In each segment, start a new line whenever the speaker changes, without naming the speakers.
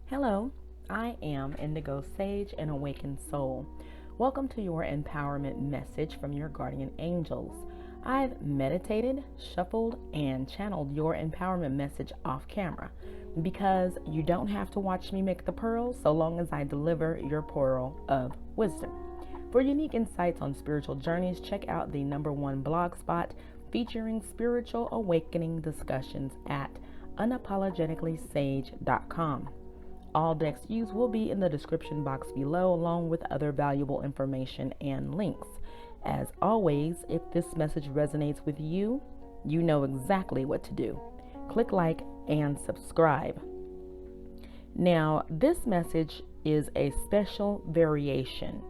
Hello, I am Indigo Sage, an awakened soul. Welcome to your empowerment message from your guardian angels. I've meditated, shuffled, and channeled your empowerment message off camera because you don't have to watch me make the pearls so long as I deliver your pearl of wisdom. For unique insights on spiritual journeys, check out the #1 blog spot featuring spiritual awakening discussions at unapologeticallysage.com. All decks used will be in the description box below, along with other valuable information and links. As always, if this message resonates with you, you know exactly what to do. Click like and subscribe. Now, this message is a special variation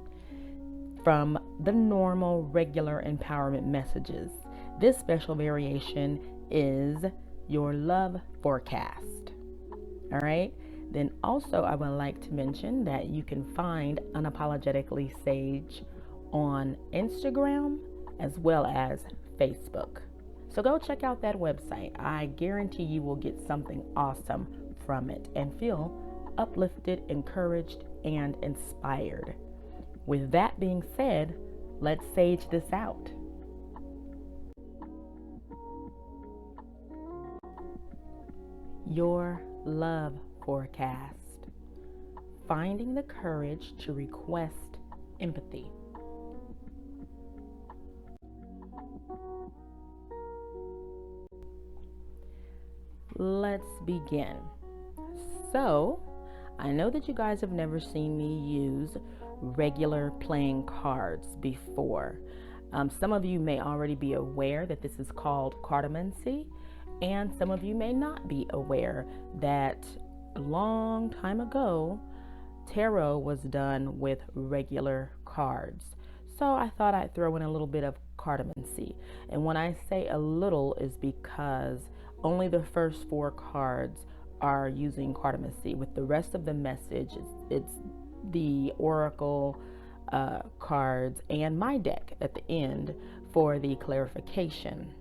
from the normal, regular empowerment messages. This special variation is your love forecast. All right? Then also I would like to mention that you can find Unapologetically Sage on Instagram as well as Facebook. So go check out that website. I guarantee you will get something awesome from it and feel uplifted, encouraged, and inspired. With that being said, let's sage this out. Your love forecast. Finding the courage to request empathy. Let's begin. So, I know that you guys have never seen me use regular playing cards before. Some of you may already be aware that this is called cartomancy, and some of you may not be aware that a long time ago, tarot was done with regular cards. So I thought I'd throw in a little bit of cartomancy. And when I say a little is because only the first 4 cards are using cartomancy. With the rest of the message, it's the oracle cards and my deck at the end for the clarification.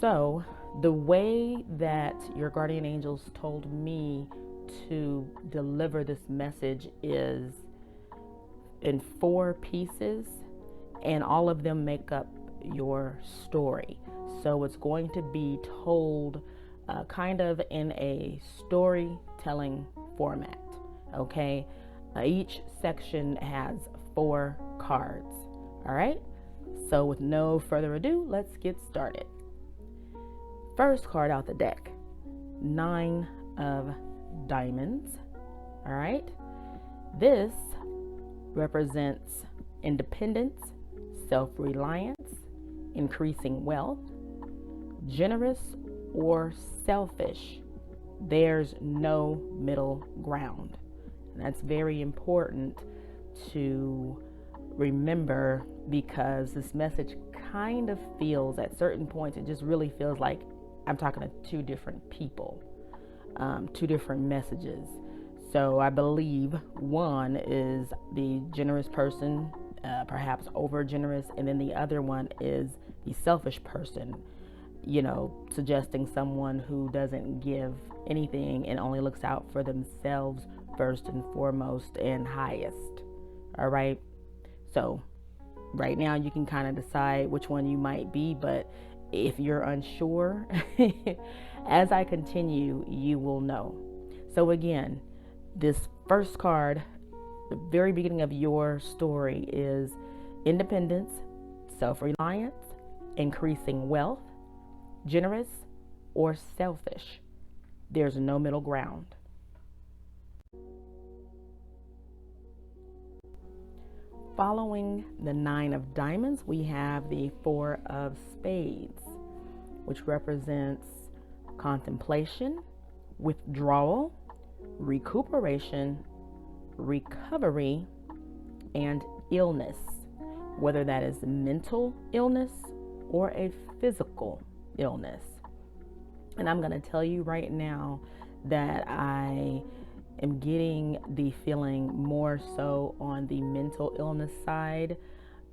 So the way that your guardian angels told me to deliver this message is in 4 pieces, and all of them make up your story. So it's going to be told kind of in a storytelling format, okay? Each section has 4 cards, all right? So with no further ado, let's get started. First card out the deck, 9 of Diamonds. All right. This represents independence, self-reliance, increasing wealth, generous or selfish. There's no middle ground. And that's very important to remember because this message kind of feels at certain points, it just really feels like I'm talking to 2 different people, 2 different messages. So I believe one is the generous person, perhaps over generous, and then the other one is the selfish person, suggesting someone who doesn't give anything and only looks out for themselves first and foremost and highest. All right. So right now you can kind of decide which one you might be, but if you're unsure, as I continue, you will know. So again, this first card, the very beginning of your story, is independence, self-reliance, increasing wealth, generous, or selfish. There's no middle ground. Following the 9 of Diamonds, we have the 4 of Spades, which represents contemplation, withdrawal, recuperation, recovery, and illness, whether that is mental illness or a physical illness. And I'm going to tell you right now that I am getting the feeling more so on the mental illness side,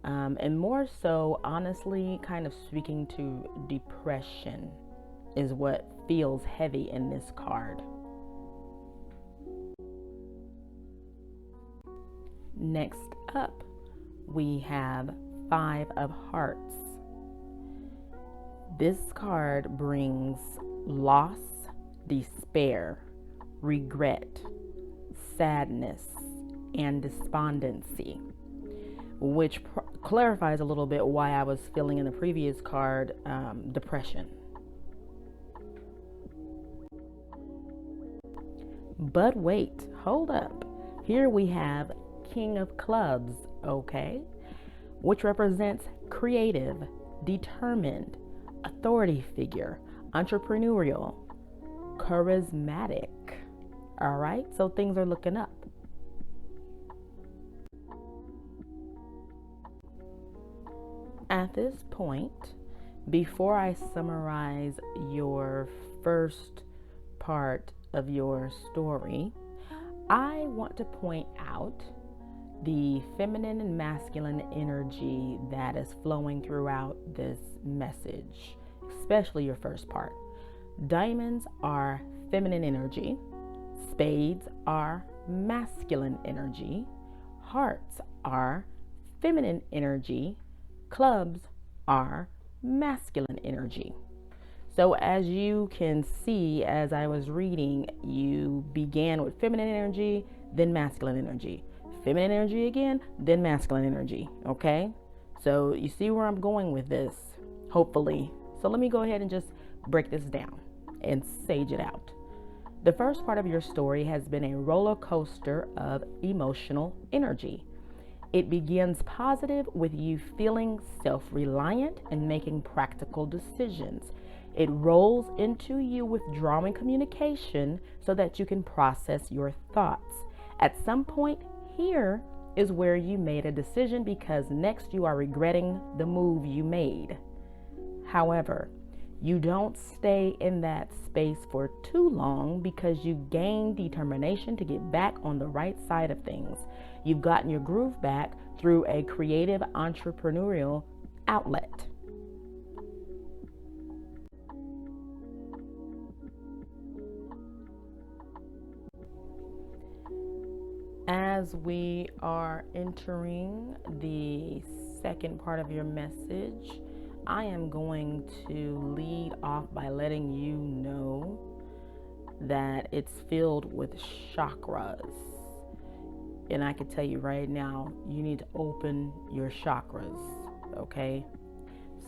and more so, honestly, kind of speaking to depression is what feels heavy in this card. Next up, we have Five of Hearts. This card brings loss, despair, regret, sadness, and despondency, which clarifies a little bit why I was feeling in the previous card depression. But wait, hold up. Here we have King of Clubs, okay, which represents creative, determined, authority figure, entrepreneurial, charismatic. All right, so things are looking up. At this point, before I summarize your first part of your story, I want to point out the feminine and masculine energy that is flowing throughout this message, especially your first part. Diamonds are feminine energy, spades are masculine energy, hearts are feminine energy, clubs are masculine energy. So as you can see, as I was reading, you began with feminine energy, then masculine energy. Feminine energy again, then masculine energy, okay? So you see where I'm going with this, hopefully. So let me go ahead and just break this down and sage it out. The first part of your story has been a roller coaster of emotional energy. It begins positive with you feeling self-reliant and making practical decisions. It rolls into you withdrawing communication so that you can process your thoughts. At some point here is where you made a decision because next you are regretting the move you made. However, you don't stay in that space for too long because you gain determination to get back on the right side of things. You've gotten your groove back through a creative entrepreneurial outlet. As we are entering the second part of your message, I am going to lead off by letting you know that it's filled with chakras. And I can tell you right now, you need to open your chakras, okay?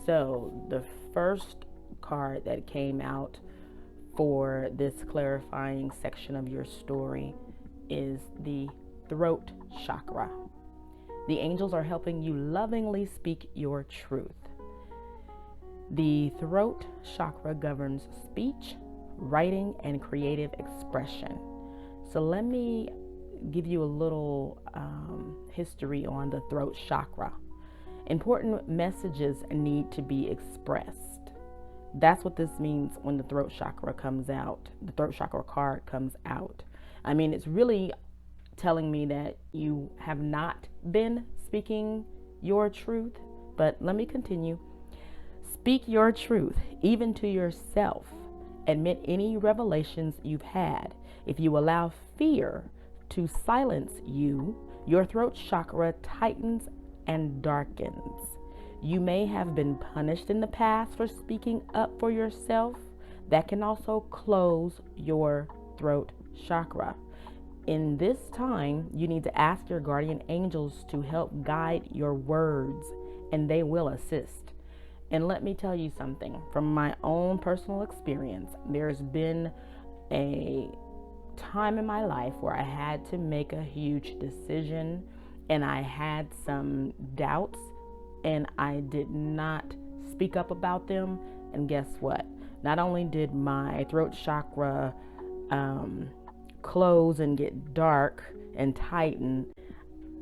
So the first card that came out for this clarifying section of your story is the Throat Chakra. The angels are helping you lovingly speak your truth. The Throat Chakra governs speech, writing, and creative expression. So let me give you a little history on the Throat Chakra. Important messages need to be expressed. That's what this means when the Throat Chakra comes out. The Throat Chakra card comes out. I mean, it's really telling me that you have not been speaking your truth, but let me continue. Speak your truth, even to yourself. Admit any revelations you've had. If you allow fear to silence you, your throat chakra tightens and darkens. You may have been punished in the past for speaking up for yourself. That can also close your throat chakra. In this time, you need to ask your guardian angels to help guide your words, and they will assist. And let me tell you something from my own personal experience. There's been a time in my life where I had to make a huge decision and I had some doubts and I did not speak up about them. And guess what? Not only did my throat chakra close and get dark and tighten,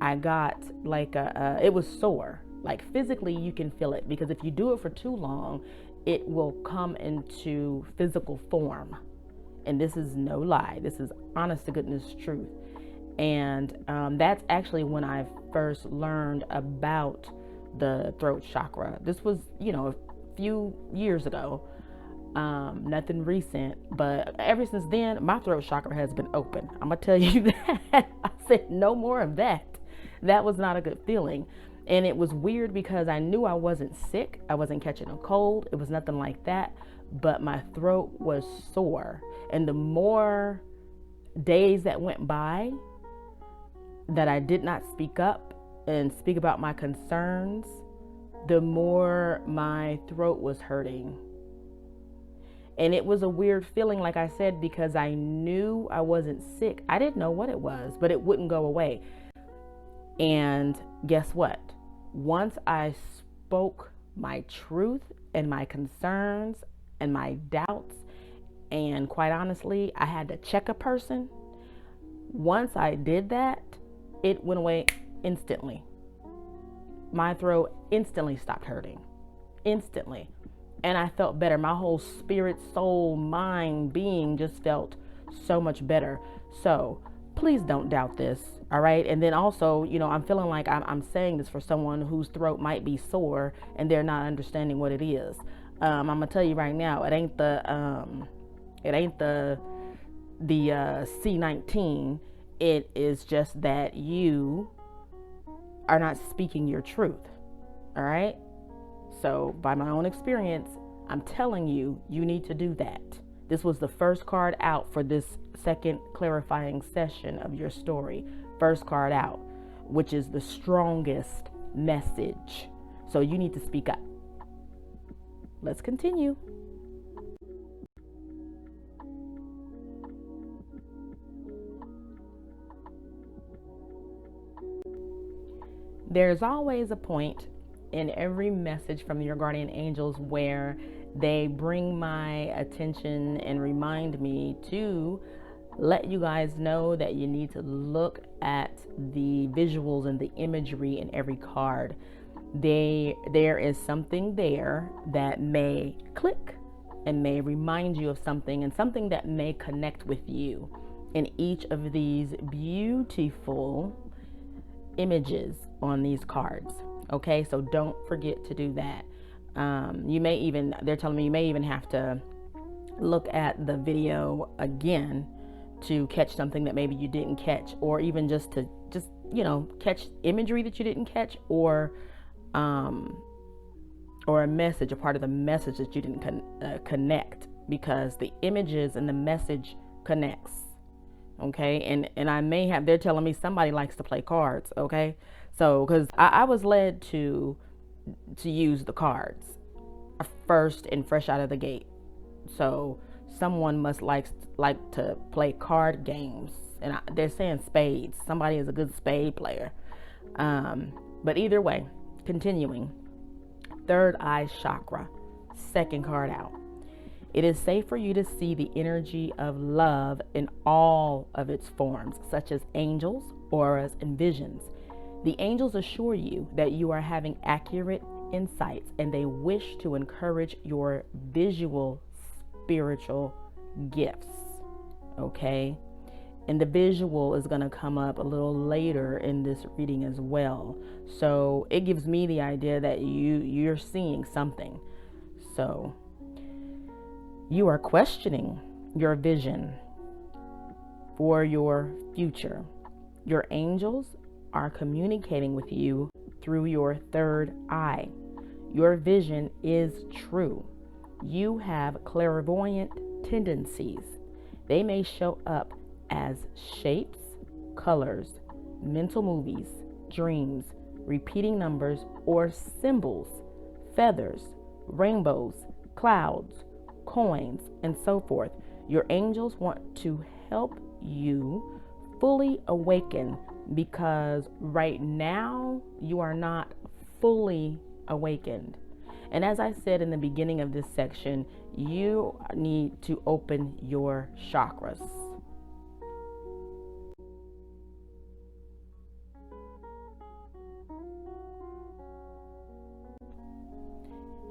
I got like it was sore. Like physically you can feel it, because if you do it for too long, it will come into physical form. And this is no lie. This is honest to goodness truth. And that's actually when I first learned about the throat chakra. This was, a few years ago. Nothing recent, but ever since then, my throat chakra has been open. I'm gonna tell you that. I said no more of that. That was not a good feeling. And it was weird because I knew I wasn't sick. I wasn't catching a cold. It was nothing like that. But my throat was sore. And the more days that went by that I did not speak up and speak about my concerns, the more my throat was hurting. And it was a weird feeling, like I said, because I knew I wasn't sick. I didn't know what it was, but it wouldn't go away. And guess what? Once I spoke my truth and my concerns and my doubts, and quite honestly, I had to check a person. Once I did that, it went away instantly. My throat instantly stopped hurting. Instantly. And I felt better. My whole spirit, soul, mind, being just felt so much better. So please don't doubt this. All right. And then also, I'm feeling like I'm saying this for someone whose throat might be sore and they're not understanding what it is. I'm gonna tell you right now, it ain't the C19. It is just that you are not speaking your truth. All right. So by my own experience, I'm telling you, you need to do that. This was the first card out for this second clarifying session of your story. First card out, which is the strongest message. So you need to speak up. Let's continue. There's always a point in every message from your guardian angels where they bring my attention and remind me to let you guys know that you need to look at the visuals and the imagery in every card. There is something there that may click and may remind you of something, and something that may connect with you in each of these beautiful images on these cards. Okay, so don't forget to do that. They're telling me you may even have to look at the video again to catch something that maybe you didn't catch, or even just catch imagery that you didn't catch, or a message, a part of the message that you didn't connect, because the images and the message connects. Okay, and they're telling me somebody likes to play cards. Okay, so because I was led to use the cards first and fresh out of the gate. So someone must like to play card games, and they're saying spades. Somebody is a good spade player. But either way, continuing. Third eye chakra, second card out. It is safe for you to see the energy of love in all of its forms, such as angels, auras, and visions. The angels assure you that you are having accurate insights, and they wish to encourage your visual spiritual gifts. Okay? And the visual is going to come up a little later in this reading as well. So it gives me the idea that you're seeing something. So you are questioning your vision for your future. Your angels are communicating with you through your third eye. Your vision is true. You have clairvoyant tendencies. They may show up as shapes, colors, mental movies, dreams, repeating numbers, or symbols, feathers, rainbows, clouds, coins, and so forth. Your angels want to help you fully awaken, because right now you are not fully awakened. And as I said in the beginning of this section, you need to open your chakras.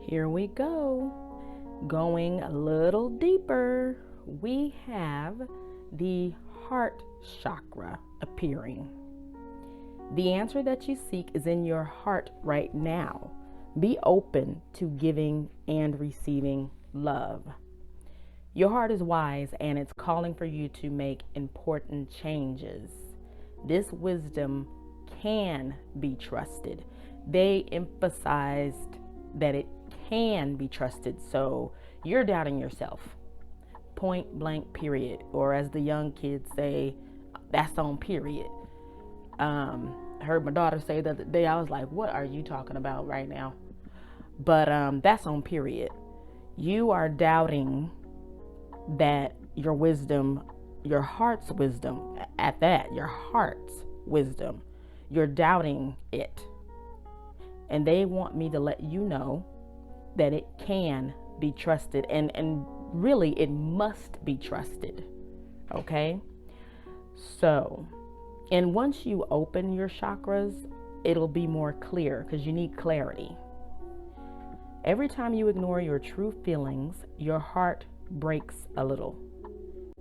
Here we go. Going a little deeper, we have the heart chakra appearing. The answer that you seek is in your heart right now. Be open to giving and receiving love. Your heart is wise, and it's calling for you to make important changes. This wisdom can be trusted. They emphasized that it can be trusted. So you're doubting yourself. Point blank, period. Or as the young kids say, that's on period. Heard my daughter say the other day, I was like, what are you talking about right now? But that's on period. You are doubting that your wisdom, your heart's wisdom, at that, your heart's wisdom, you're doubting it. And they want me to let you know that it can be trusted, and really it must be trusted. Okay? So, and once you open your chakras, it'll be more clear because you need clarity. Every time you ignore your true feelings, your heart breaks a little.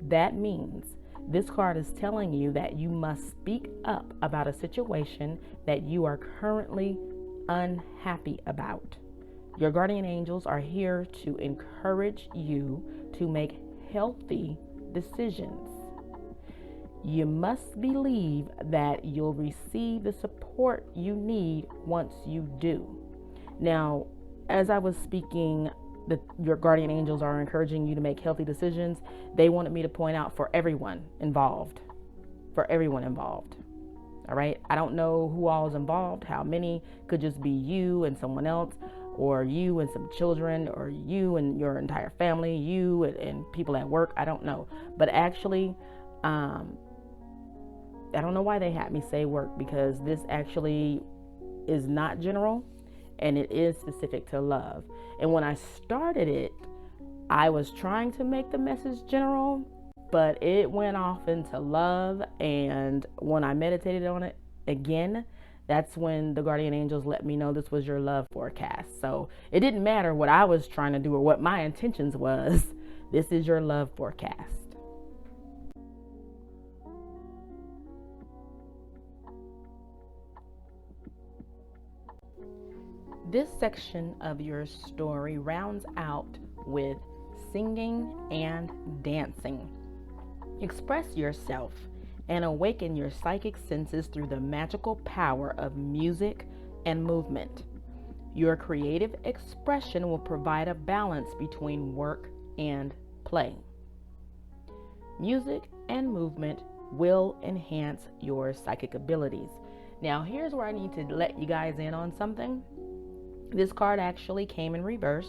That means this card is telling you that you must speak up about a situation that you are currently unhappy about. Your guardian angels are here to encourage you to make healthy decisions. You must believe that you'll receive the support you need once you do. Now, as I was speaking, your guardian angels are encouraging you to make healthy decisions. They wanted me to point out for everyone involved. For everyone involved. All right? I don't know who all is involved, how many. Could just be you and someone else, or you and some children, or you and your entire family, you and people at work. I don't know. But actually, I don't know why they had me say work, because this actually is not general and it is specific to love. And when I started it, I was trying to make the message general, but it went off into love. And when I meditated on it again, that's when the guardian angels let me know this was your love forecast. So it didn't matter what I was trying to do or what my intentions was. This is your love forecast. This section of your story rounds out with singing and dancing. Express yourself and awaken your psychic senses through the magical power of music and movement. Your creative expression will provide a balance between work and play. Music and movement will enhance your psychic abilities. Now, here's where I need to let you guys in on something. This card actually came in reverse.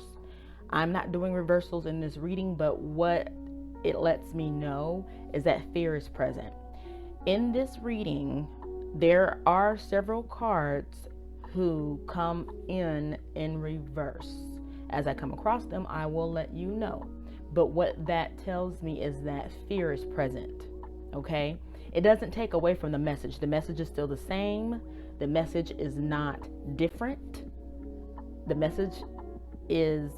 I'm not doing reversals in this reading, but what it lets me know is that fear is present. In this reading, there are several cards who come in reverse. As I come across them, I will let you know. But what that tells me is that fear is present, okay? It doesn't take away from the message. The message is still the same. The message is not different. The message is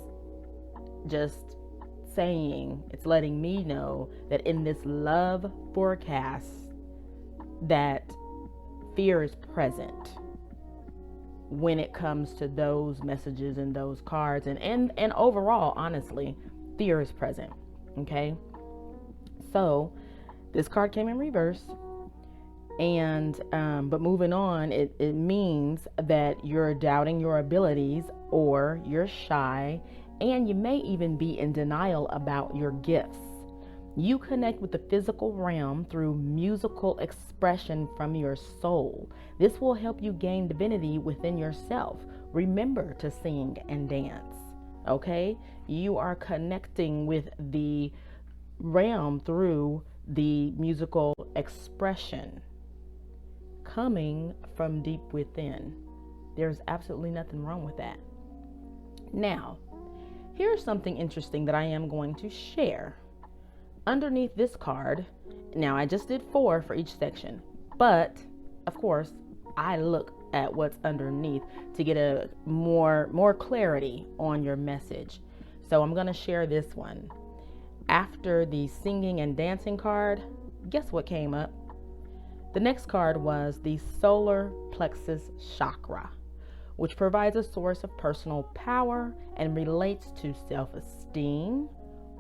just saying, it's letting me know that in this love forecast, that fear is present when it comes to those messages and those cards. And overall, honestly, fear is present. Okay? So, this card came in reverse. And but moving on, it means that you're doubting your abilities, or you're shy, and you may even be in denial about your gifts. You connect with the physical realm through musical expression from your soul. This will help you gain divinity within yourself. Remember to sing and dance, okay? You are connecting with the realm through the musical expression coming from deep within. There's absolutely nothing wrong with that. Now, here's something interesting that I am going to share. Underneath this card, now I just did 4 for each section, but of course I look at what's underneath to get a more clarity on your message. So I'm going to share this one. After the singing and dancing card, guess what came up? The next card was the solar plexus chakra, which provides a source of personal power and relates to self-esteem,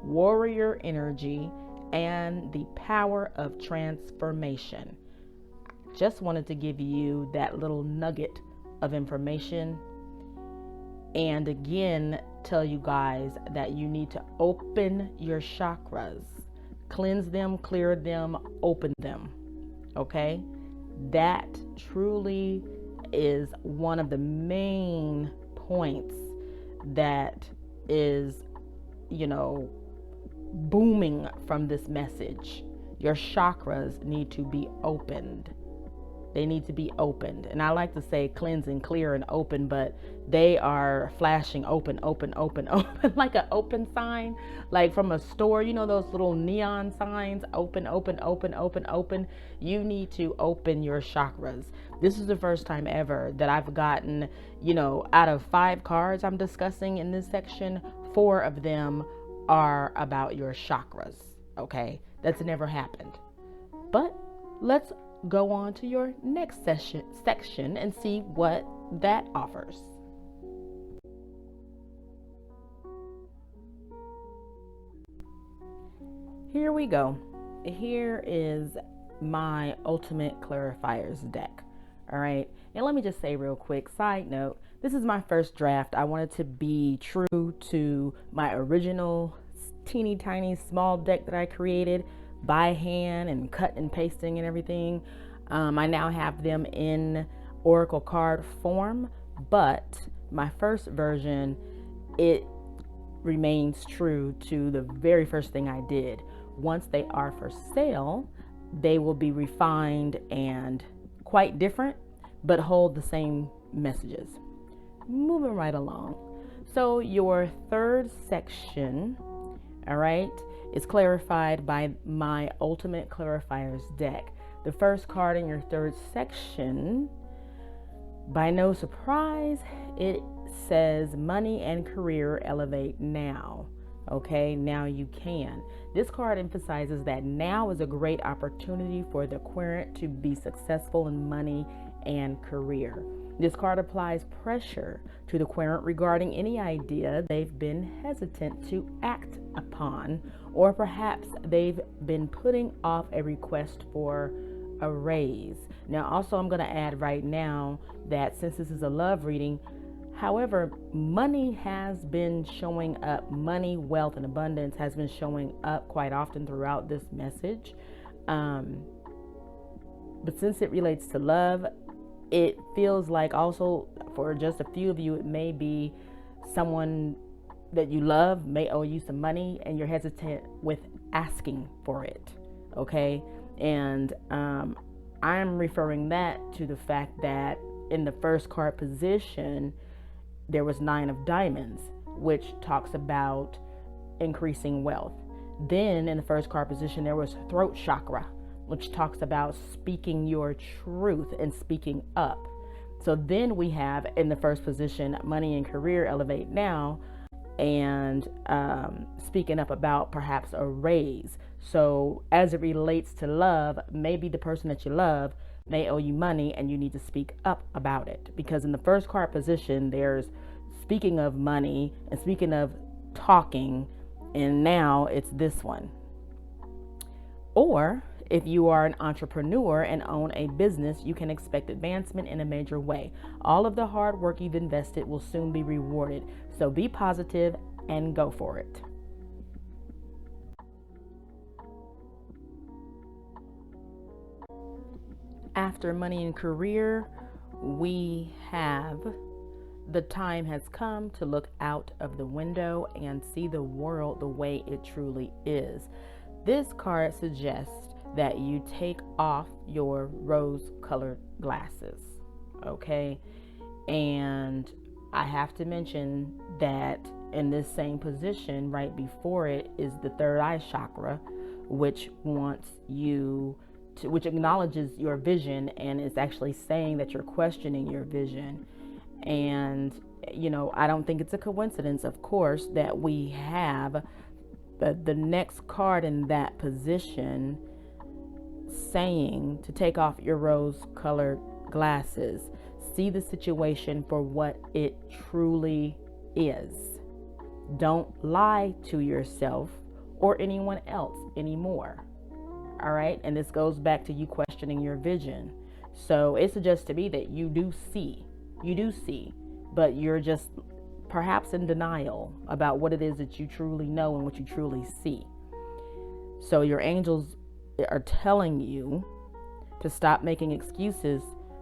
warrior energy, and the power of transformation. just wanted to give you that little nugget of information. And again, tell you guys that you need to open your chakras, cleanse them, clear them, open them. Okay? That truly is one of the main points that is, booming from this message. Your chakras need to be opened. They need to be opened. And I like to say cleanse and clear and open, but they are flashing open, open, open, open, like an open sign, like from a store, those little neon signs, open, open, open, open, open. You need to open your chakras. This is the first time ever that I've gotten, out of 5 cards I'm discussing in this section, 4 of them are about your chakras. Okay. That's never happened. But let's go on to your next section and see what that offers. Here we go. Here is my ultimate clarifiers deck. All right. And let me just say real quick, side note, this is my first draft. I wanted to be true to my original teeny tiny small deck that I created by hand and cut and pasting and everything. I now have them in oracle card form, but my first version, it remains true to the very first thing I did. Once they are for sale, they will be refined and quite different, but hold the same messages. Moving right along. So your third section, all right, is clarified by my ultimate clarifiers deck. The first card in your third section, by no surprise, it says money and career elevate now. Okay, now you can. This card emphasizes that now is a great opportunity for the querent to be successful in money and career. This card applies pressure to the querent regarding any idea they've been hesitant to act upon, or perhaps they've been putting off a request for a raise. Now, also, I'm going to add right now that since this is a love reading, however, money has been showing up. Money, wealth, and abundance has been showing up quite often throughout this message. But since it relates to love, it feels like also for just a few of you, it may be someone that you love may owe you some money and you're hesitant with asking for it. Okay. And I'm referring that to the fact that in the first card position, there was 9 of diamonds, which talks about increasing wealth. Then in the first card position, there was Throat Chakra, which talks about speaking your truth and speaking up. So then we have in the first position, money and career elevate now, and speaking up about perhaps a raise. So as it relates to love, maybe the person that you love may owe you money and you need to speak up about it. Because in the first card position, there's speaking of money and speaking of talking, and now it's this one. Or if you are an entrepreneur and own a business, you can expect advancement in a major way. All of the hard work you've invested will soon be rewarded. So be positive and go for it. After money and career, we have the time has come to look out of the window and see the world the way it truly is. This card suggests that you take off your rose-colored glasses, okay? And I have to mention that in this same position, right before it, is the third eye chakra, which wants you to, which acknowledges your vision and is actually saying that you're questioning your vision. And, I don't think it's a coincidence, of course, that we have the next card in that position saying to take off your rose-colored glasses. See the situation for what it truly is. Don't lie to yourself or anyone else anymore. All right. And this goes back to you questioning your vision. So it suggests to me that you do see, but you're just perhaps in denial about what it is that you truly know and what you truly see. So your angels are telling you to stop making excuses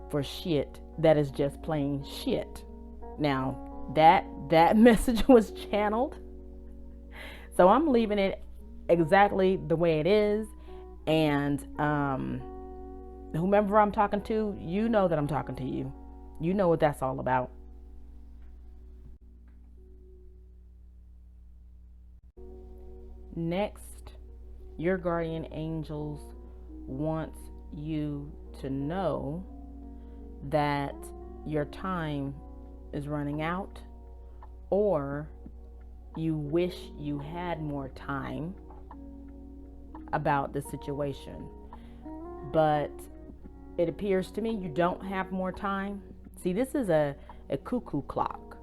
for shit that is just plain shit. Now, that message was channeled. So I'm leaving it exactly the way it is. And whomever I'm talking to, you know that I'm talking to you. You know what that's all about. Next, your guardian angels wants you to know that your time is running out, or you wish you had more time about the situation. But it appears to me you don't have more time. See, this is a cuckoo clock.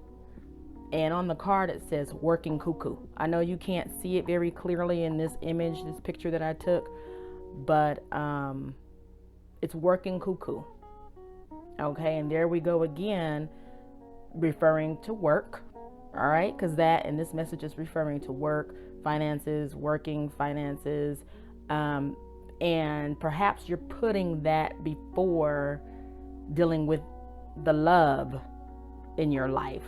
And on the card it says working cuckoo. I know you can't see it very clearly in this image, this picture that I took, but it's working cuckoo. Okay, and there we go again, referring to work. All right, because that and this message is referring to work, finances, working finances, and perhaps you're putting that before dealing with the love in your life.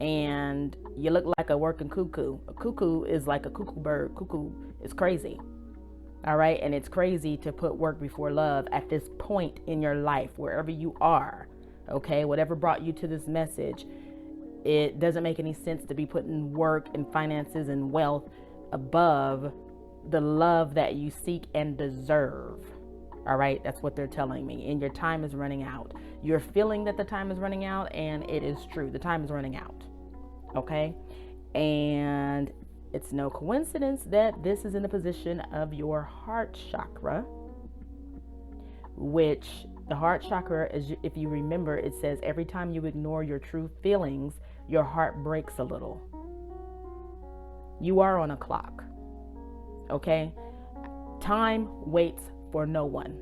And you look like a working cuckoo. A cuckoo is like a cuckoo bird. Cuckoo is crazy. All right, and it's crazy to put work before love at this point in your life, wherever you are. Okay, whatever brought you to this message, it doesn't make any sense to be putting work and finances and wealth above the love that you seek and deserve. All right, that's what they're telling me. And your time is running out. You're feeling that the time is running out, and it is true. The time is running out. Okay, and it's no coincidence that this is in the position of your heart chakra, which the heart chakra is, if you remember, it says every time you ignore your true feelings, your heart breaks a little. You are on a clock. Okay? Time waits for no one.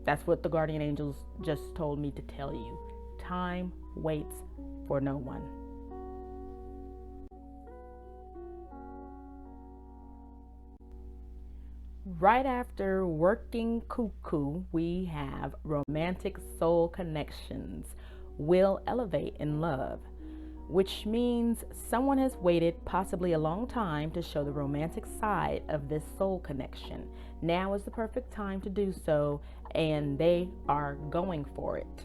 That's what the guardian angels just told me to tell you. Time waits for no one. Right after working cuckoo, we have romantic soul connections will elevate in love, which means someone has waited possibly a long time to show the romantic side of this soul connection. Now is the perfect time to do so, and they are going for it.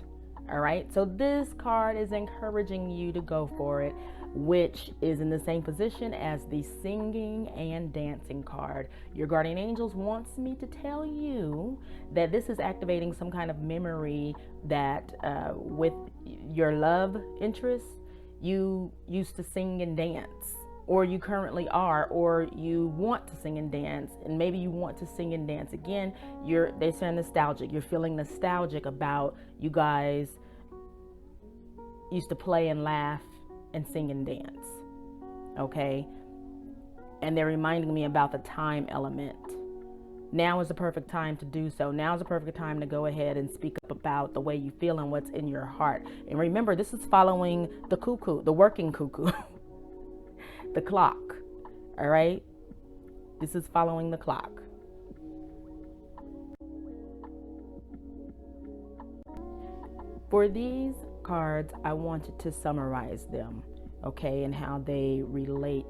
All right, so this card is encouraging you to go for it, which is in the same position as the singing and dancing card. Your guardian angels wants me to tell you that this is activating some kind of memory that with your love interest, you used to sing and dance, or you currently are, or you want to sing and dance, and maybe you want to sing and dance again. They say nostalgic. You're feeling nostalgic about you guys used to play and laugh and sing and dance. Okay? And they're reminding me about the time element. Now is the perfect time to do so. Now is the perfect time to go ahead and speak up about the way you feel and what's in your heart. And remember, this is following the cuckoo, the working cuckoo, the clock. All right? This is following the clock. For these cards, I wanted to summarize them, okay, and how they relate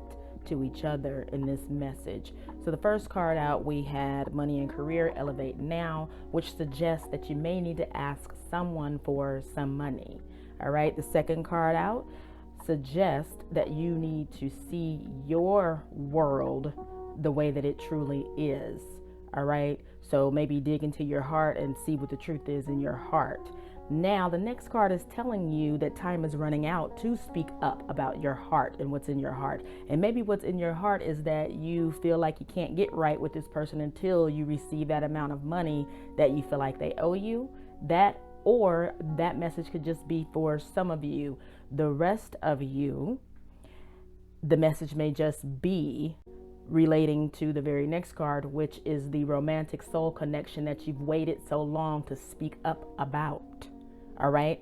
to each other in this message. So the first card out, we had money and career elevate now, which suggests that you may need to ask someone for some money. All right, the second card out suggests that you need to see your world the way that it truly is. All right, so maybe dig into your heart and see what the truth is in your heart. Now, the next card is telling you that time is running out to speak up about your heart and what's in your heart. And maybe what's in your heart is that you feel like you can't get right with this person until you receive that amount of money that you feel like they owe you. That, or that message could just be for some of you. The rest of you, the message may just be relating to the very next card, which is the romantic soul connection that you've waited so long to speak up about. All right.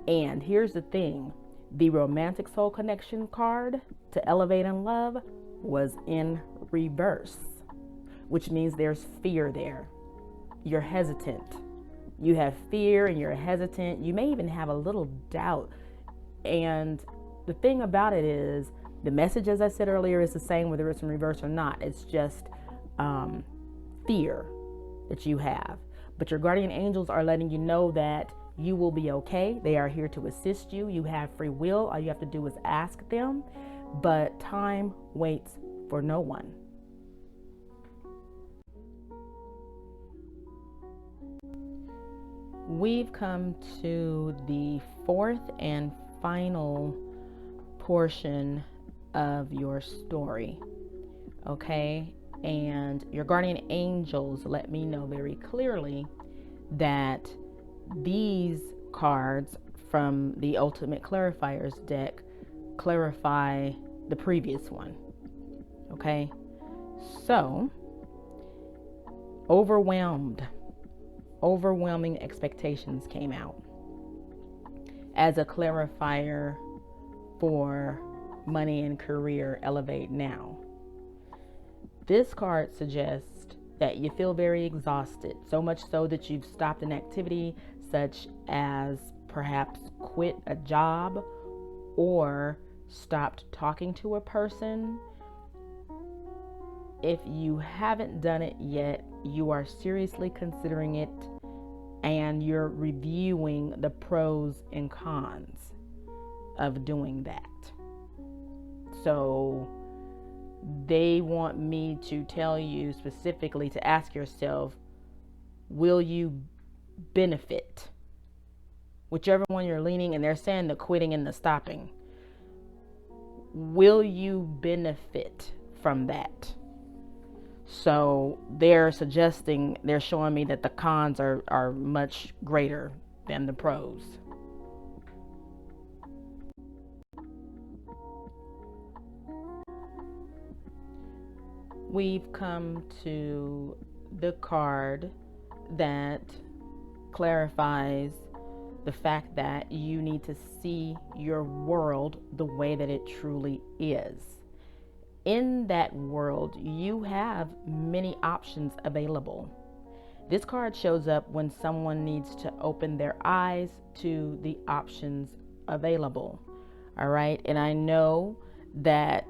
And here's the thing. The romantic soul connection card to elevate in love was in reverse, which means there's fear there. You're hesitant. You have fear and you're hesitant. You may even have a little doubt. And the thing about it is, the message, as I said earlier, is the same whether it's in reverse or not. It's just fear that you have. But your guardian angels are letting you know that you will be okay. They are here to assist you. You have free will. All you have to do is ask them. But time waits for no one. We've come to the fourth and final portion of your story. Okay? And your guardian angels let me know very clearly that these cards from the Ultimate Clarifiers deck clarify the previous one. Okay? So, overwhelming expectations came out as a clarifier for money and career elevate now. This card suggests that you feel very exhausted, so much so that you've stopped an activity such as perhaps quit a job or stopped talking to a person. If you haven't done it yet, you are seriously considering it and you're reviewing the pros and cons of doing that. So they want me to tell you specifically to ask yourself, will you benefit? Whichever one you're leaning, and they're saying the quitting and the stopping. Will you benefit from that? So they're showing me that the cons are much greater than the pros. We've come to the card that clarifies the fact that you need to see your world the way that it truly is. In that world, you have many options available. This card shows up when someone needs to open their eyes to the options available. All right. And I know that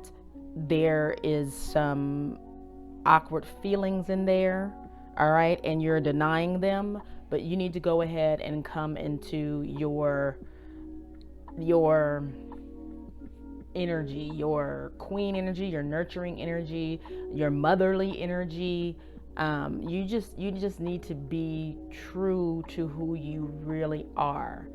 there is some awkward feelings in there. All right. And you're denying them, but you need to go ahead and come into your energy, your queen energy, your nurturing energy, your motherly energy. You just need to be true to who you really are.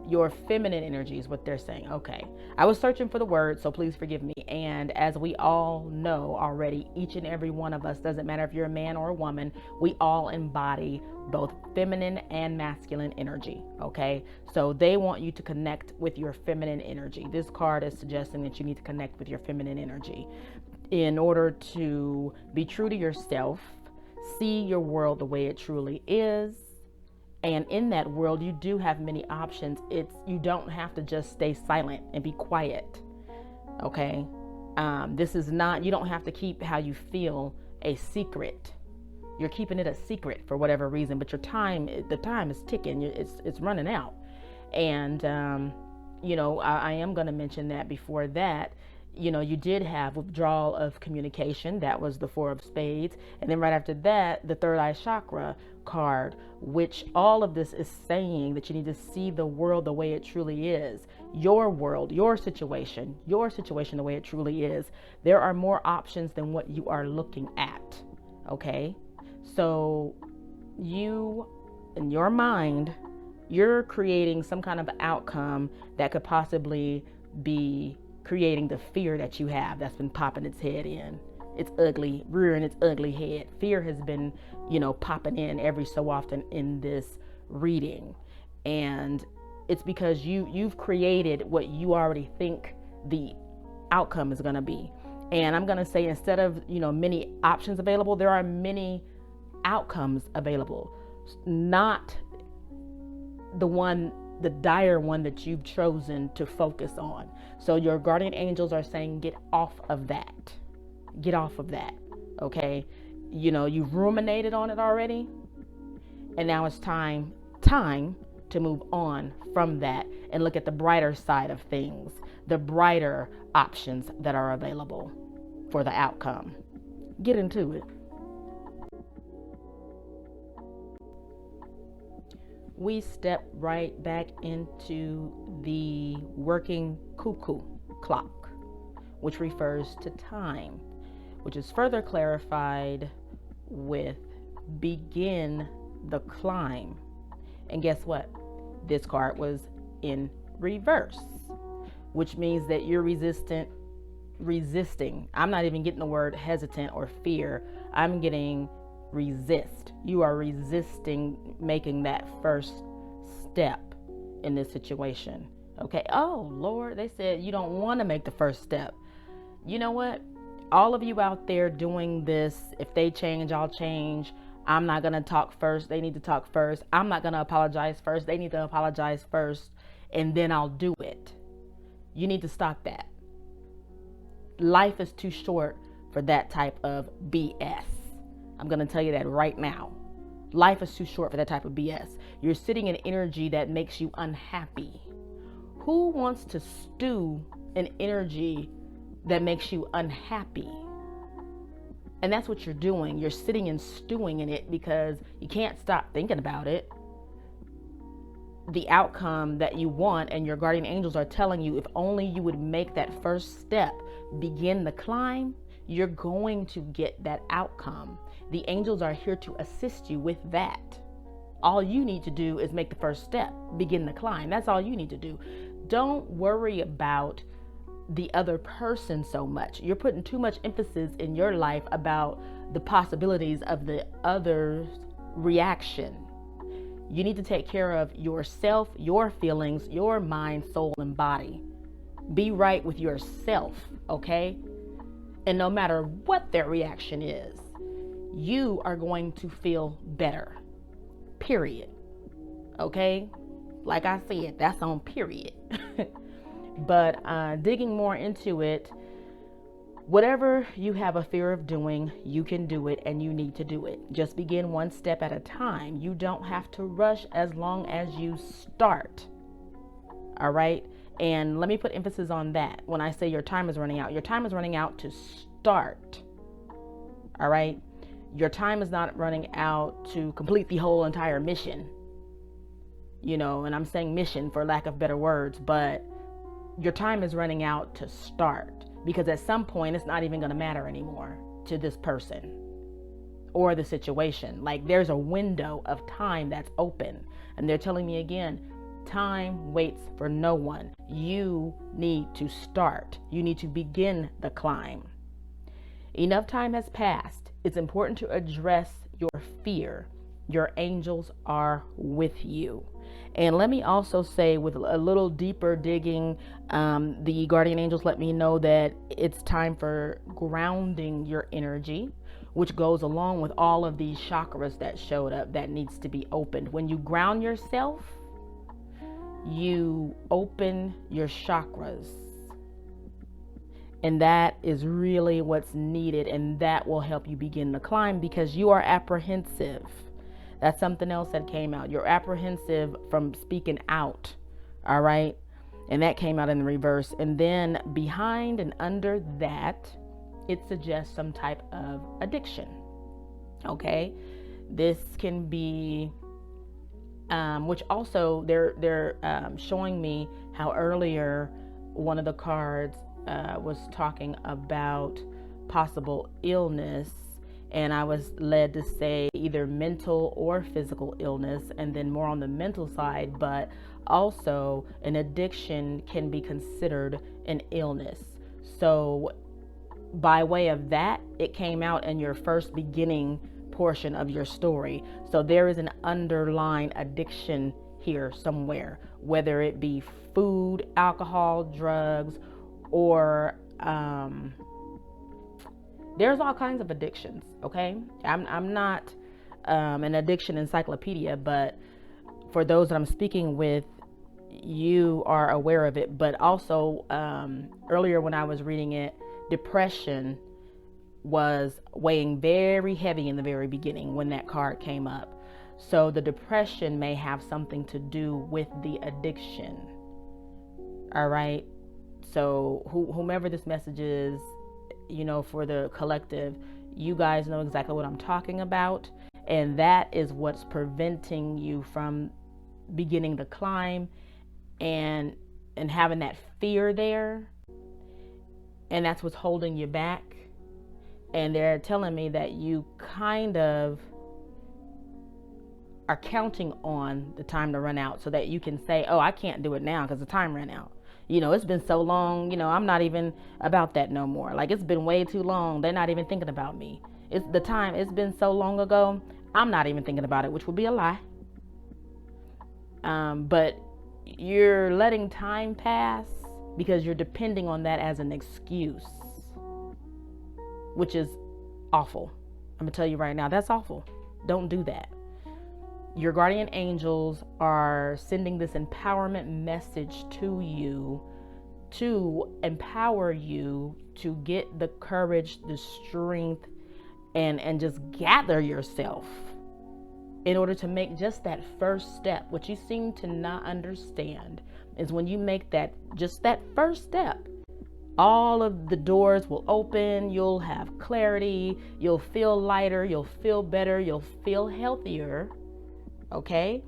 Your feminine energy is what they're saying. Okay. I was searching for the word, so please forgive me. And as we all know already, each and every one of us, doesn't matter if you're a man or a woman, we all embody both feminine and masculine energy. Okay. So they want you to connect with your feminine energy. This card is suggesting that you need to connect with your feminine energy in order to be true to yourself, see your world the way it truly is. And in that world, you do have many options. You don't have to just stay silent and be quiet. Okay. This is not, you don't have to keep how you feel a secret. You're keeping it a secret for whatever reason, but the time is ticking. It's running out. And, I am going to mention that before that, you did have withdrawal of communication. That was the Four of Spades. And then right after that, the Third Eye Chakra card, which all of this is saying that you need to see the world the way it truly is. Your world, your situation the way it truly is. There are more options than what you are looking at. Okay. So you, in your mind, you're creating some kind of outcome that could possibly be creating the fear that you have that's been popping its head in. It's ugly, rearing its ugly head. Fear has been, popping in every so often in this reading. And it's because you've created what you already think the outcome is going to be. And I'm going to say, instead of, many options available, there are many outcomes available, not the dire one that you've chosen to focus on. So your guardian angels are saying, get off of that. Get off of that. Okay. You've ruminated on it already. And now it's time to move on from that and look at the brighter side of things, the brighter options that are available for the outcome. Get into it. We step right back into the working cuckoo clock, which refers to time, which is further clarified with begin the climb. And guess what? This card was in reverse, which means that you're resisting. I'm not even getting the word hesitant or fear. I'm getting resist. You are resisting making that first step in this situation. Okay. Oh, Lord, they said you don't want to make the first step. You know what? All of you out there doing this, if they change, I'll change. I'm not going to talk first. They need to talk first. I'm not going to apologize first. They need to apologize first. And then I'll do it. You need to stop that. Life is too short for that type of BS. I'm going to tell you that right now. Life is too short for that type of BS. You're sitting in energy that makes you unhappy. Who wants to stew in energy that makes you unhappy? And that's what you're doing. You're sitting and stewing in it because you can't stop thinking about it. The outcome that you want, and your guardian angels are telling you, if only you would make that first step, begin the climb, you're going to get that outcome. The angels are here to assist you with that. All you need to do is make the first step, begin the climb. That's all you need to do. Don't worry about the other person so much. You're putting too much emphasis in your life about the possibilities of the other's reaction. You need to take care of yourself, your feelings, your mind, soul, and body. Be right with yourself, okay? And no matter what their reaction is, you are going to feel better, period. Okay? Like I said, that's on period. But digging more into it, whatever you have a fear of doing, you can do it, and you need to do it. Just begin one step at a time. You don't have to rush as long as you start. All right? And let me put emphasis on that. When I say your time is running out to start. All right? Your time is not running out to complete the whole entire mission. And I'm saying mission for lack of better words, but your time is running out to start, because at some point it's not even going to matter anymore to this person or the situation. Like, there's a window of time that's open, and they're telling me again, time waits for no one. You need to start. You need to begin the climb. Enough time has passed. It's important to address your fear. Your angels are with you. And let me also say, with a little deeper digging, the guardian angels let me know that it's time for grounding your energy, which goes along with all of these chakras that showed up that needs to be opened. When you ground yourself, you open your chakras. And that is really what's needed, and that will help you begin the climb, because you are apprehensive. That's something else that came out. You're apprehensive from speaking out. All right. And that came out in the reverse. And then behind and under that, it suggests some type of addiction. Okay. This can be, which also they're showing me how earlier one of the cards was talking about possible illness. And I was led to say either mental or physical illness, and then more on the mental side, but also an addiction can be considered an illness. So by way of that, it came out in your first beginning portion of your story. So there is an underlying addiction here somewhere, whether it be food, alcohol, drugs, or There's all kinds of addictions, okay? I'm not an addiction encyclopedia, but for those that I'm speaking with, you are aware of it. But also, earlier when I was reading it, depression was weighing very heavy in the very beginning when that card came up. So the depression may have something to do with the addiction. All right. So whomever this message is, for the collective, you guys know exactly what I'm talking about. And that is what's preventing you from beginning to climb and having that fear there. And that's what's holding you back. And they're telling me that you kind of are counting on the time to run out so that you can say, oh, I can't do it now because the time ran out. It's been so long, I'm not even about that no more. Like, it's been way too long. They're not even thinking about me. It's been so long ago. I'm not even thinking about it, which would be a lie. But you're letting time pass because you're depending on that as an excuse, which is awful. I'm gonna tell you right now, that's awful. Don't do that. Your guardian angels are sending this empowerment message to you to empower you to get the courage, the strength, and just gather yourself in order to make just that first step. What you seem to not understand is when you make that first step, all of the doors will open. You'll have clarity. You'll feel lighter. You'll feel better. You'll feel healthier. Okay.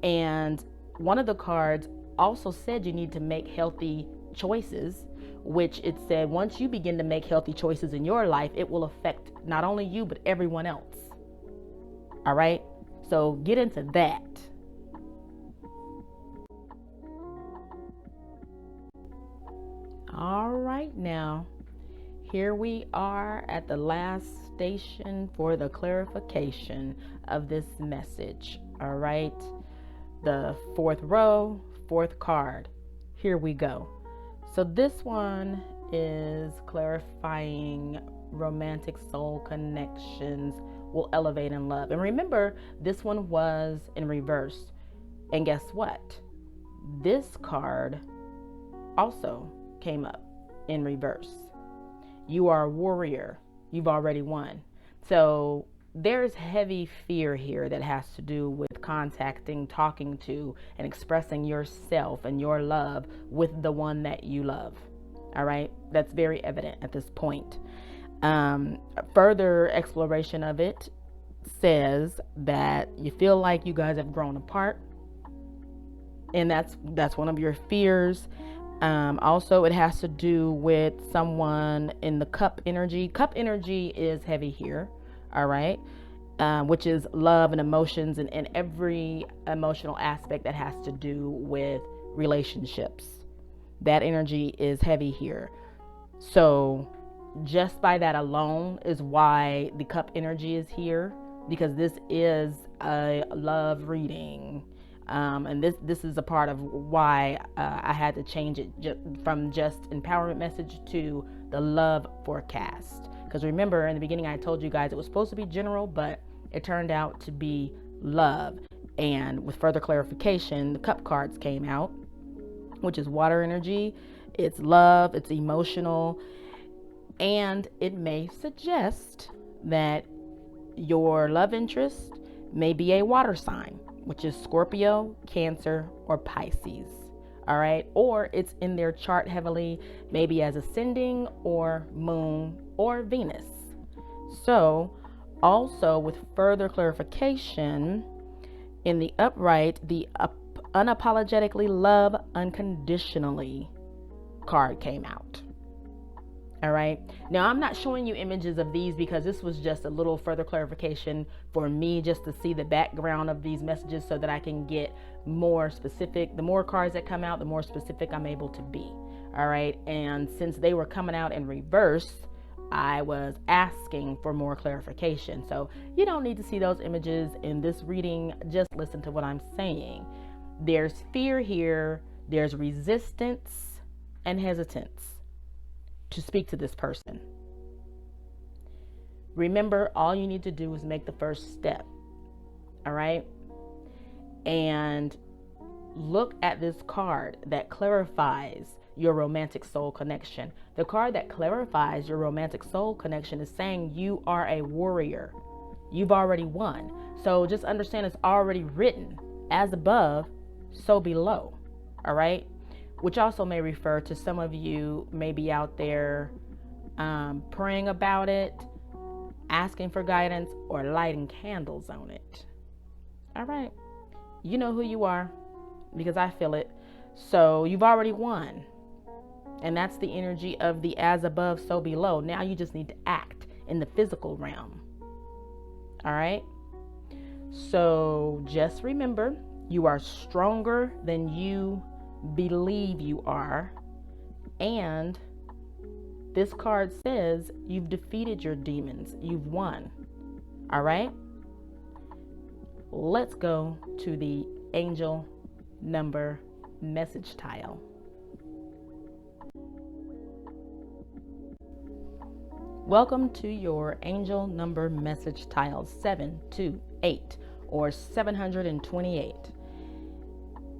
And one of the cards also said you need to make healthy choices, which it said once you begin to make healthy choices in your life, it will affect not only you, but everyone else. All right. So get into that. All right, now here we are at the last station for the clarification of this message. All right, the fourth row, fourth card. Here we go. So this one is clarifying romantic soul connections will elevate in love. And remember, this one was in reverse. And guess what? This card also came up in reverse. You are a warrior. You've already won. So there's heavy fear here that has to do with contacting, talking to, and expressing yourself and your love with the one that you love. All right. That's very evident at this point. Further exploration of it says that you feel like you guys have grown apart, and that's one of your fears. Also, it has to do with someone in the cup energy. Cup energy is heavy here, all right, which is love and emotions and every emotional aspect that has to do with relationships. That energy is heavy here. So just by that alone is why the cup energy is here, because this is a love reading. And this is a part of why I had to change it from just empowerment message to the love forecast. Because remember, in the beginning, I told you guys it was supposed to be general, but it turned out to be love. And with further clarification, the cup cards came out, which is water energy. It's love, it's emotional, and it may suggest that your love interest may be a water sign, which is Scorpio, Cancer, or Pisces. All right. Or it's in their chart heavily, maybe as ascending or moon or Venus. So also with further clarification, in the upright, the unapologetically love unconditionally card came out. All right. Now, I'm not showing you images of these because this was just a little further clarification for me, just to see the background of these messages so that I can get more specific. The more cards that come out, the more specific I'm able to be. All right. And since they were coming out in reverse, I was asking for more clarification. So you don't need to see those images in this reading. Just listen to what I'm saying. There's fear here. There's resistance and hesitance to speak to this person. Remember, all you need to do is make the first step. All right? And look at this card that clarifies your romantic soul connection. The card that clarifies your romantic soul connection is saying you are a warrior. You've already won. So just understand it's already written, as above, so below. All right? Which also may refer to some of you may be out there praying about it, asking for guidance, or lighting candles on it. All right. You know who you are, because I feel it. So you've already won. And that's the energy of the as above, so below. Now you just need to act in the physical realm. All right? So just remember, you are stronger than you believe you are. And this card says you've defeated your demons. You've won. All right? Let's go to the angel number message tile. Welcome to your angel number message tile 728 or 728.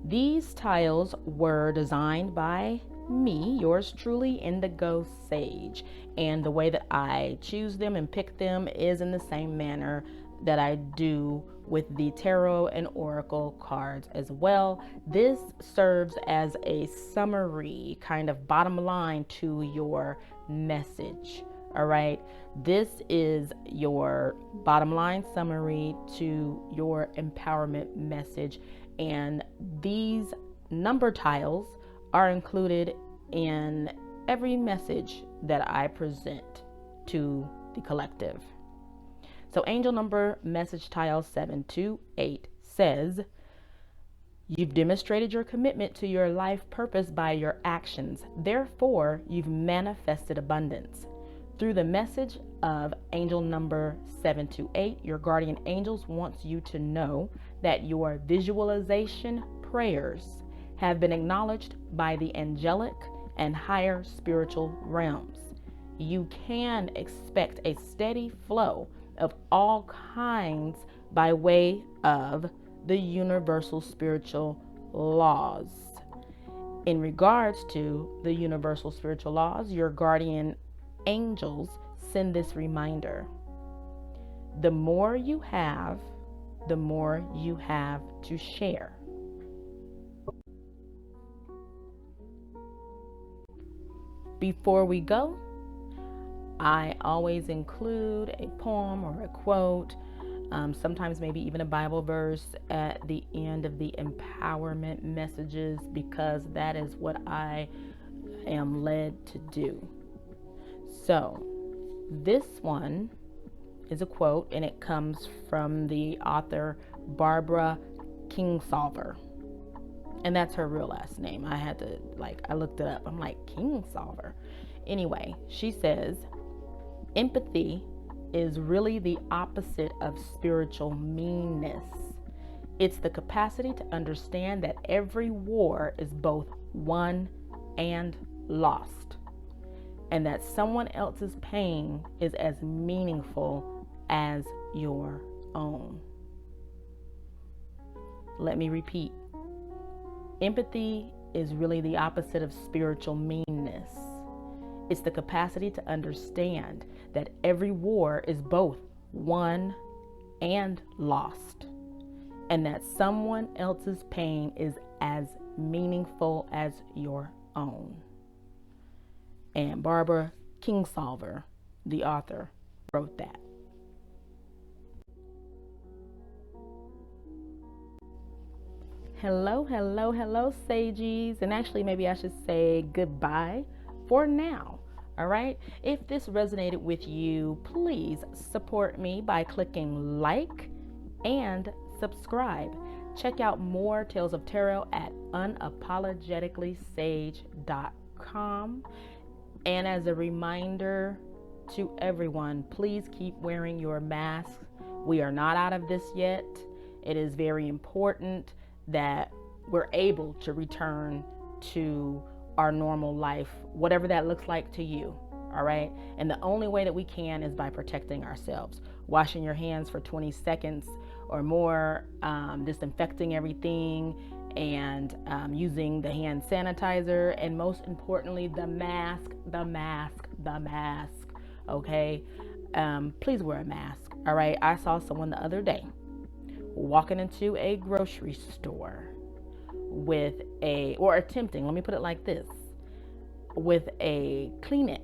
These tiles were designed by me, yours truly, Indigo Sage, and the way that I choose them and pick them is in the same manner that I do with the tarot and oracle cards as well. This serves as a summary, kind of bottom line to your message. All right, this is your bottom line summary to your empowerment message, and these number tiles are included in every message that I present to the collective. So angel number message tile 728 says, you've demonstrated your commitment to your life purpose by your actions. Therefore, you've manifested abundance. Through the message of angel number 728, your guardian angels wants you to know that your visualization prayers have been acknowledged by the angelic and higher spiritual realms. You can expect a steady flow of all kinds by way of the universal spiritual laws. In regards to the universal spiritual laws, your guardian angels send this reminder. The more you have, the more you have to share. Before we go, I always include a poem or a quote, sometimes maybe even a Bible verse at the end of the empowerment messages, because that is what I am led to do. So this one is a quote, and it comes from the author Barbara Kingsolver. And that's her real last name. I looked it up. I'm like, Kingsolver. Anyway, she says, empathy is really the opposite of spiritual meanness. It's the capacity to understand that every war is both won and lost, and that someone else's pain is as meaningful as your own. Let me repeat. Empathy is really the opposite of spiritual meanness. It's the capacity to understand that every war is both won and lost, and that someone else's pain is as meaningful as your own. And Barbara Kingsolver, the author, wrote that. Hello, hello, hello, sages. And actually, maybe I should say goodbye for now. All right. If this resonated with you, please support me by clicking like and subscribe. Check out more Tales of Tarot at unapologeticallysage.com. And as a reminder to everyone, please keep wearing your mask. We are not out of this yet. It is very important that we're able to return to our normal life, whatever that looks like to you. All right. And the only way that we can is by protecting ourselves. Washing your hands for 20 seconds or more, disinfecting everything, and using the hand sanitizer. And most importantly, the mask. Okay. Please wear a mask. All right. I saw someone the other day walking into a grocery store with attempting, let me put it like this, with a Kleenex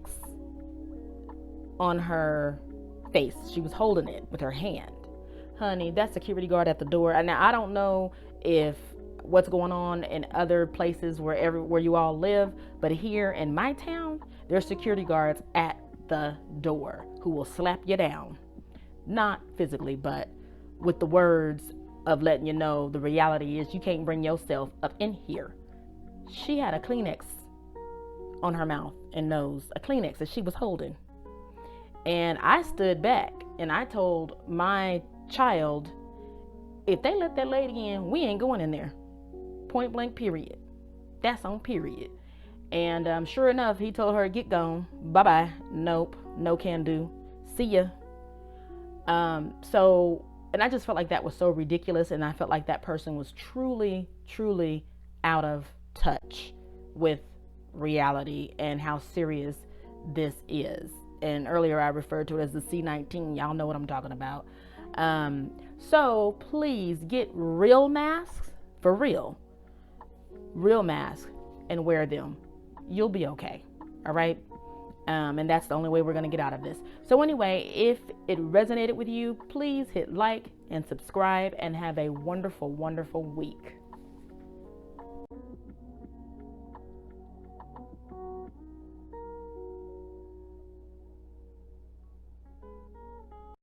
on her face. She was holding it with her hand. Honey, that security guard at the door. And now I don't know if what's going on in other places where you all live, but here in my town, there's security guards at the door who will slap you down. Not physically, but with the words of letting you know the reality is you can't bring yourself up in here. She had a Kleenex on her mouth and nose, a Kleenex that she was holding. And I stood back and I told my child, if they let that lady in, we ain't going in there. Point blank, period. That's on period. And sure enough, he told her, get gone. Bye-bye. Nope. No can do. See ya. And I just felt like that was so ridiculous. And I felt like that person was truly, truly out of touch with reality and how serious this is. And earlier I referred to it as the C19. Y'all know what I'm talking about. So please get real masks, for real masks, and wear them. You'll be okay. All right. And that's the only way we're going to get out of this. So anyway, if it resonated with you, please hit like and subscribe and have a wonderful, wonderful week.